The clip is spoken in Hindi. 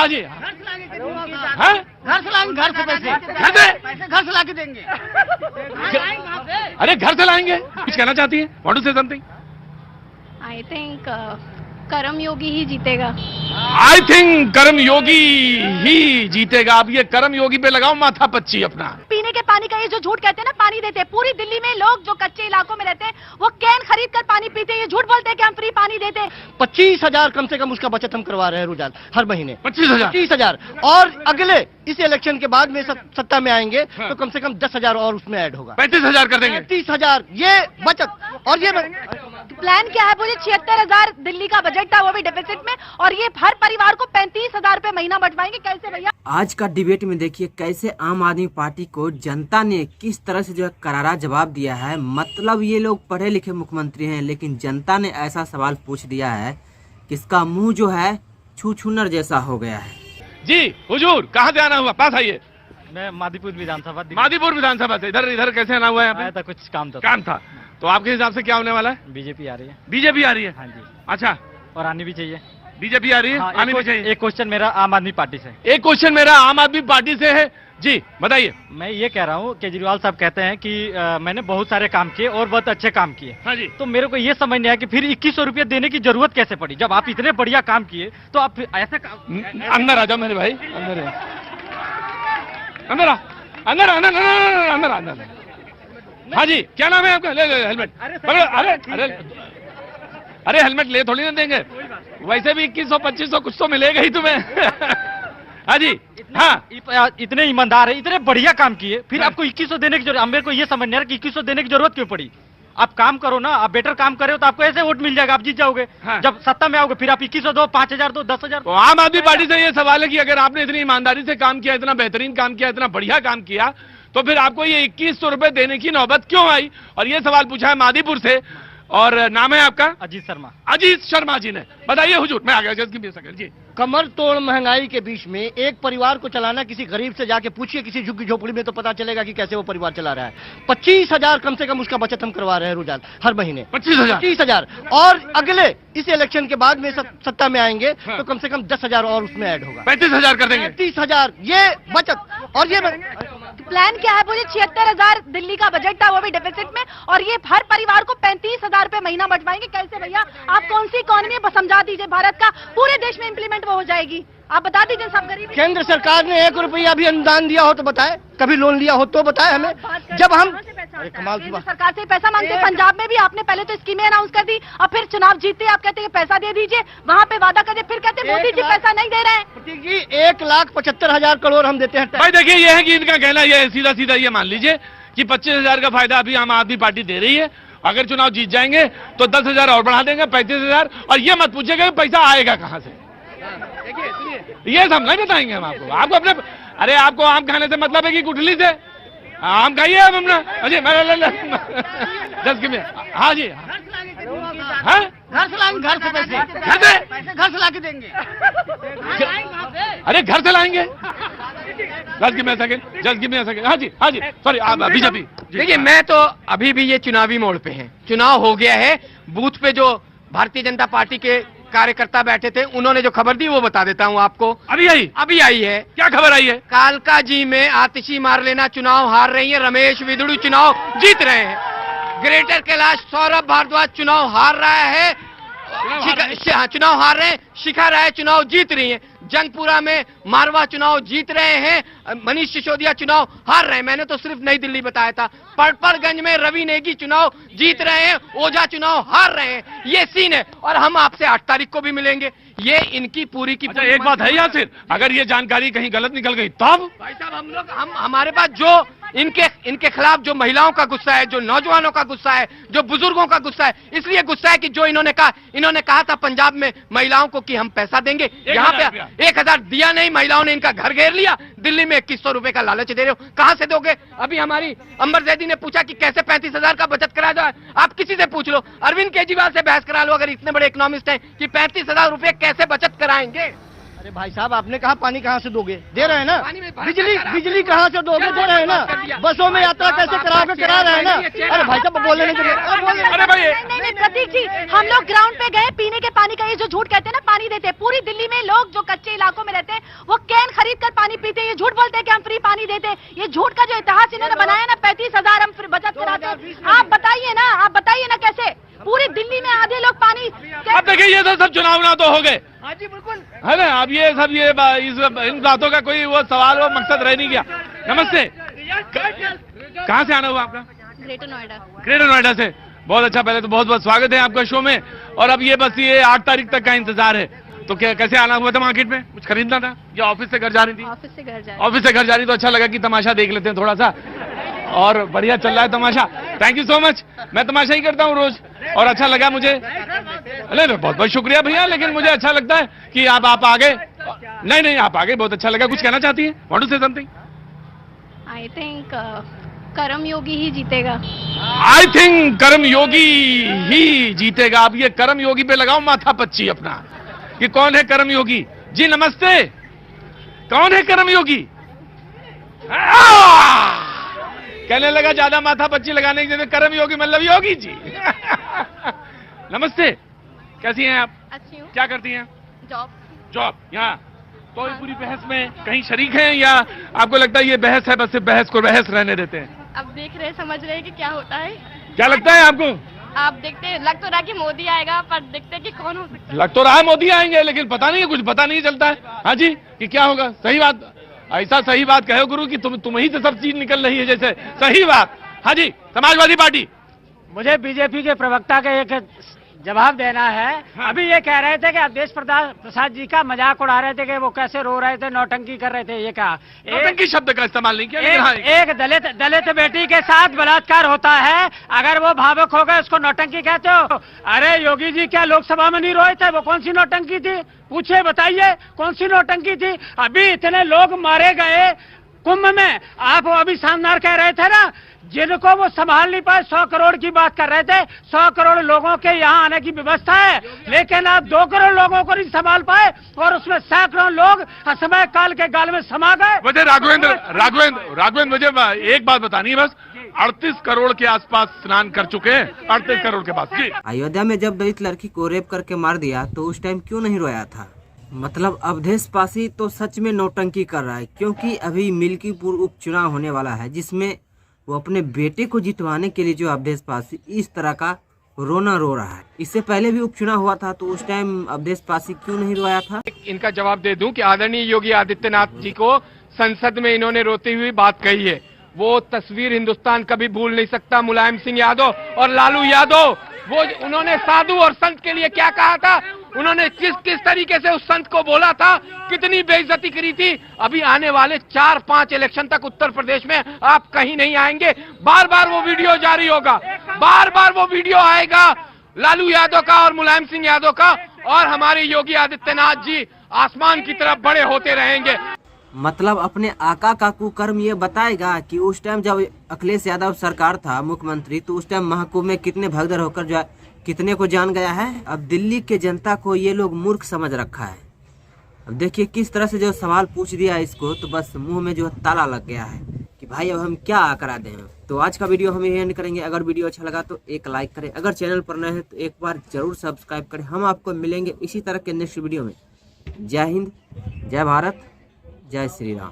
हाँ जी, घर से लाके के दूंगा साहब। हाँ? घर से लाएंगे, घर से पैसे पैसे घर से लाके देंगे। अरे घर से लाएंगे, कुछ कहना चाहती है? Want to say something? I think कर्म योगी ही जीतेगा। आई थिंक कर्म योगी ही जीतेगा। अब ये कर्म योगी पे लगाओ माथा पच्ची अपना। पीने के पानी का ये जो झूठ कहते हैं ना, पानी देते हैं। पूरी दिल्ली में लोग जो कच्चे इलाकों में रहते हैं वो कैन खरीद कर पानी पीते हैं। ये झूठ बोलते हैं कि हम फ्री पानी देते हैं। 25,000 कम से कम उसका बचत हम करवा रहे हैं रुझान हर महीने। 25,000 और अगले इस इलेक्शन के बाद में सत्ता में आएंगे तो कम से कम 10,000 और उसमें ऐड होगा। 35,000 कर देंगे। 30,000 ये बचत। और ये प्लान क्या है? बोले 76,000 दिल्ली का बजट था, वो भी डेफिसिट में, और ये हर परिवार को 35,000 रुपए महीना बंटवाएंगे। कैसे भैया? आज का डिबेट में देखिए कैसे आम आदमी पार्टी को जनता ने किस तरह से जो है करारा जवाब दिया है। मतलब ये लोग पढ़े लिखे मुख्यमंत्री हैं, लेकिन जनता ने ऐसा सवाल पूछ दिया है कि इसका मुंह जो है छू छूनर जैसा हो गया है। जी हुजूर, कहाँ से आना हुआ? पास आइए। मैं मादीपुर विधानसभा मादीपुर विधानसभा से। इधर कैसे आना हुआ है? यहाँ आया पे था, कुछ काम था। तो आपके हिसाब से क्या होने वाला है? बीजेपी आ रही है। बीजेपी आ रही है? हाँ जी। अच्छा, और आनी भी चाहिए। बीजेपी आ रही है? हाँ, आनी भी चाहिए। एक क्वेश्चन मेरा आम आदमी पार्टी से। एक क्वेश्चन मेरा आम आदमी पार्टी से है। जी बताइए। मैं ये कह रहा हूँ, केजरीवाल साहब कहते हैं कि मैंने बहुत सारे काम किए और बहुत अच्छे काम किए। हाँ जी। तो मेरे को ये समझ नहीं आया कि फिर 2100 रुपये देने की जरूरत कैसे पड़ी? जब आप इतने बढ़िया काम किए तो आप ऐसे अंदर आ जाओ मेरे भाई, अंदर अंदर अंदर अंदर अंदर अंदर। हाँ जी, क्या नाम है आपका? ले हेलमेट। अरे हेलमेट ले थोड़ी ना देंगे, वैसे भी 2100-2500 कुछ तो मिलेगा ही तुम्हें। हाँ जी। हाँ, इतने ईमानदार है, इतने बढ़िया काम किए, फिर आपको 2100 देने की जरूरत? मेरे को ये समझ नहीं आ रहा कि 2100 देने की जरूरत क्यों पड़ी? आप काम करो ना, आप बेटर काम करे हो तो आपको ऐसे वोट मिल जाएगा, आप जीत जाओगे। हाँ। जब सत्ता में आओगे फिर आप 2100 दो, 5000 दो, 10,000। तो आम आदमी पार्टी से ये सवाल है कि अगर आपने इतनी ईमानदारी से काम किया, इतना बेहतरीन काम किया, इतना बढ़िया काम किया, तो फिर आपको ये 2100 रुपए देने की नौबत क्यों आई? और ये सवाल पूछा है मादीपुर से। और नाम है आपका? अजीत शर्मा। अजीत शर्मा जी ने। बताइए हुजूर। मैं आ गया जी। कमर तोड़ महंगाई के बीच में एक परिवार को चलाना, किसी गरीब से जाके पूछिए किसी झुग्गी झोपड़ी में तो पता चलेगा कि कैसे वो परिवार चला रहा है। 25,000 कम से कम उसका बचत हम करवा रहे हैं रुझान हर महीने। 25,000 और अगले इस इलेक्शन के बाद में सत्ता में आएंगे तो कम से कम 10,000 और उसमें ऐड होगा। 35,000 कर देंगे। 30,000 ये बचत। और ये प्लान क्या है? बोले 76,000 दिल्ली का बजट था, वो भी डेफिसिट में, और ये हर परिवार को 35,000 रुपए महीना बंटवाएंगे। कैसे भैया? आप कौन सी इकोनॉमी समझा दीजिए भारत का, पूरे देश में इंप्लीमेंट वो हो जाएगी। आप बता दीजिए। सब गरीब केंद्र सरकार ने 1 रुपया भी अनुदान दिया हो तो बताए, कभी लोन लिया हो तो बताए हमें। जब हम कमाल की बात, सरकार से पैसा मांगते हैं। पंजाब में भी आपने पहले तो स्कीमें अनाउंस कर दी, और फिर चुनाव जीतते आप कहते हैं पैसा दे दीजिए, वहाँ पे वादा करते, फिर कहते मोदी जी पैसा नहीं दे रहे हैं। प्रतीक जी 1,75,000 करोड़ हम देते हैं। भाई देखिए, ये है कि इनका कहना ये है, सीधा सीधा ये मान लीजिए कि 25,000 का फायदा अभी आम आदमी पार्टी दे रही है। अगर चुनाव जीत जाएंगे तो 10,000 और बढ़ा देंगे, 35,000। और ये मत पूछिएगा कि पैसा आएगा कहां से। ये सब नहीं बताएंगे हम आपको अपने। अरे आपको आम खाने से मतलब है कि गुठली से? आम खाइए आप अपना। अजय हाँ जी। हाँ, घर से लाएंगे, घर से पैसे घर से लाके देंगे। अरे घर से लाएंगे। Just give me a second. हाँ जी, हाँ जी, सॉरी, बीजेपी। देखिए, मैं तो अभी भी ये चुनावी मोड़ पे है। चुनाव हो गया है, बूथ पे जो भारतीय जनता पार्टी के कार्यकर्ता बैठे थे उन्होंने जो खबर दी वो बता देता हूँ आपको। अभी आई है। क्या खबर आई है? कालका जी में आतिशी मार लेना चुनाव हार रही है, रमेश विदुड़ू चुनाव जीत रहे हैं। ग्रेटर कैलाश सौरभ भारद्वाज चुनाव हार रहा है, चुनाव हार रहे हैं। शिखा राय चुनाव जीत रही है। जंगपुरा में मारवा चुनाव जीत रहे हैं। मनीष सिसोदिया चुनाव हार रहे हैं। मैंने तो सिर्फ नई दिल्ली बताया था। पड़पड़गंज में रवि नेगी चुनाव जीत रहे हैं, ओझा चुनाव हार रहे हैं। ये सीन है। और हम आपसे 8 तारीख को भी मिलेंगे। ये इनकी पूरी की एक बात है यासिर, अगर ये जानकारी कहीं गलत निकल गई तब? भाई साहब, हमारे पास जो इनके खिलाफ जो महिलाओं का गुस्सा है, जो नौजवानों का गुस्सा है, जो बुजुर्गों का गुस्सा है, इसलिए गुस्सा है कि जो इन्होंने कहा था पंजाब में महिलाओं को कि हम पैसा देंगे, यहाँ पे 1,000 दिया नहीं, महिलाओं ने इनका घर घेर लिया। दिल्ली में 2100 रुपए का लालच दे रहे हो, कहां से दोगे? अभी हमारी अंबर जैदी ने पूछा कि कैसे 35,000 का बचत करा जाए। आप किसी से पूछ लो, अरविंद केजरीवाल से बहस करा लो, अगर इतने बड़े इकोनॉमिस्ट हैं, कि 35,000 रुपए कैसे बचत कराएंगे। अरे भाई साहब आपने कहा पानी कहाँ से दोगे? दे रहे हैं ना। पानी में भरा बिजली करा। बिजली कहाँ से दोगे? दे रहे हैं ना। बसों में यात्रा कैसे कराओगे? करा रहे हैं ना। अरे भाई साहब बोले नहीं। अरे भाई नहीं प्रतीक जी, हम लोग ग्राउंड पे गए, पीने के पानी का ये जो झूठ कहते हैं ना, पानी देते हैं। पूरी दिल्ली में लोग जो कच्चे इलाकों में रहते हैं वो कैन खरीद कर पानी पीते हैं। ये झूठ बोलते हैं कि हम फ्री पानी देते हैं। ये झूठ का जो इतिहास इन्होंने बनाया ना, 35,000 हम बचत कराते हैं। आप बताइए ना कैसे पूरी दिल्ली में आधे लोग पानी। अब देखिए ये तो सब चुनाव ना तो हो गए, हाँ जी बिल्कुल है ना। अब ये सब इन बातों का कोई वो सवाल वो मकसद रह नहीं गया। नमस्ते, कहाँ से आना हुआ आपका? ग्रेटर नोएडा। ग्रेटर नोएडा से। बहुत अच्छा, पहले तो बहुत बहुत स्वागत है आपका शो में। और अब ये बस ये 8 तारीख तक का इंतजार है, तो क्या कैसे आना हुआ था मार्केट में? कुछ खरीदना था या ऑफिस से घर जा रही थी? ऑफिस से घर जा ऑफिस से घर जा रही, तो अच्छा लगा कि तमाशा देख लेते हैं थोड़ा सा, और बढ़िया चल रहा है तमाशा। Thank you so much. मैं तमाशा ही करता हूँ रोज, और अच्छा लगा मुझे। अरे बहुत बहुत शुक्रिया भैया, लेकिन मुझे अच्छा लगता है कि आप आ गए। नहीं आप आ गए, बहुत अच्छा लगा। कुछ कहना चाहती है? Want to say something? I think कर्म योगी ही जीतेगा। आई थिंक कर्म योगी ही जीतेगा। अब ये कर्म योगी पे लगाओ माथा पच्ची अपना, कि कौन है कर्म योगी जी? नमस्ते, कौन है कर्म योगी? कहने लगा ज्यादा माथा पच्ची लगाने की जगह कर्म योगी मतलब योगी जी। नमस्ते, कैसी हैं आप? अच्छी हूँ। क्या करती हैं? जॉब। यहाँ तो इस पूरी बहस में कहीं शरीक हैं, या आपको लगता है ये बहस है, बस सिर्फ बहस को बहस रहने देते हैं? अब देख रहे समझ रहे कि क्या होता है। क्या लगता है आपको? आप देखते हैं, लग तो रहा कि मोदी आएगा, पर देखते हैं कि कौन हो सकता है। लग तो रहा है मोदी आएंगे, लेकिन पता नहीं है, कुछ पता नहीं चलता है। हाँ जी, कि क्या होगा? सही बात, ऐसा सही बात कहो गुरु कि तुम ही से सब चीज निकल रही है जैसे। सही बात। हाँ जी, समाजवादी पार्टी। मुझे बीजेपी के प्रवक्ता का एक जवाब देना है। हाँ। अभी ये कह रहे थे कि अवधेश प्रसाद जी का मजाक उड़ा रहे थे कि वो कैसे रो रहे थे, नौटंकी कर रहे थे। ये कहा नौटंकी शब्द का इस्तेमाल नहीं किया, लेकिन हाँ, एक दलित बेटी के साथ बलात्कार होता है, अगर वो भावुक हो गए उसको नौटंकी कहते हो? अरे योगी जी क्या लोकसभा में नहीं रोए थे? वो कौन सी नौटंकी थी? पूछे, बताइए कौन सी नौटंकी थी? अभी इतने लोग मारे गए कुंभ में, आप अभी शानदार कह रहे थे ना, जिनको वो संभाल नहीं पाए। 100 करोड़ की बात कर रहे थे, 100 करोड़ लोगों के यहाँ आने की व्यवस्था है, लेकिन आप 2 करोड़ लोगों को नहीं संभाल पाए, और उसमें सैकड़ों लोग समय काल के गाल में समा गए। मुझे राघवेंद्र मुझे एक बात बतानी है बस। 38 करोड़ के आसपास स्नान कर चुके हैं, 38 करोड़ के पास जी। अयोध्या में जब दलित लड़की को रेप करके मार दिया तो उस टाइम क्यों नहीं रोया था? मतलब अवधेश पासी तो सच में नौटंकी कर रहा है, क्योंकि अभी मिल्कीपुर उपचुनाव होने वाला है, जिसमें वो अपने बेटे को जितवाने के लिए जो अवधेश पासी इस तरह का रोना रो रहा है। इससे पहले भी उपचुनाव हुआ था, तो उस टाइम अवधेश पासी क्यों नहीं रोया था? इनका जवाब दे दूं कि आदरणीय योगी आदित्यनाथ जी को संसद में इन्होंने रोती हुई बात कही है। वो तस्वीर हिंदुस्तान कभी भूल नहीं सकता। मुलायम सिंह यादव और लालू यादव, वो उन्होंने साधु और संत के लिए क्या कहा था, उन्होंने किस तरीके से उस संत को बोला था, कितनी बेइज्जती करी थी। अभी आने वाले 4-5 इलेक्शन तक उत्तर प्रदेश में आप कहीं नहीं आएंगे। बार बार वो वीडियो जारी होगा, बार बार वो वीडियो आएगा लालू यादव का और मुलायम सिंह यादव का, और हमारे योगी आदित्यनाथ जी आसमान की तरफ बड़े होते रहेंगे। मतलब अपने आका का कुकर्म ये बताएगा कि उस टाइम जब अखिलेश यादव सरकार था मुख्यमंत्री, तो उस टाइम महाकुंभ में कितने भगदड़ होकर जो कितने को जान गया है। अब दिल्ली के जनता को ये लोग मूर्ख समझ रखा है। अब देखिए किस तरह से जो सवाल पूछ दिया इसको, तो बस मुंह में जो ताला लग गया है कि भाई अब हम क्या करा दें। तो आज का वीडियो हम एंड करेंगे। अगर वीडियो अच्छा लगा तो एक लाइक करें, अगर चैनल पर नए हैं तो एक बार जरूर सब्सक्राइब करें। हम आपको मिलेंगे इसी तरह के नेक्स्ट वीडियो में। जय हिंद, जय भारत, जय श्री राम।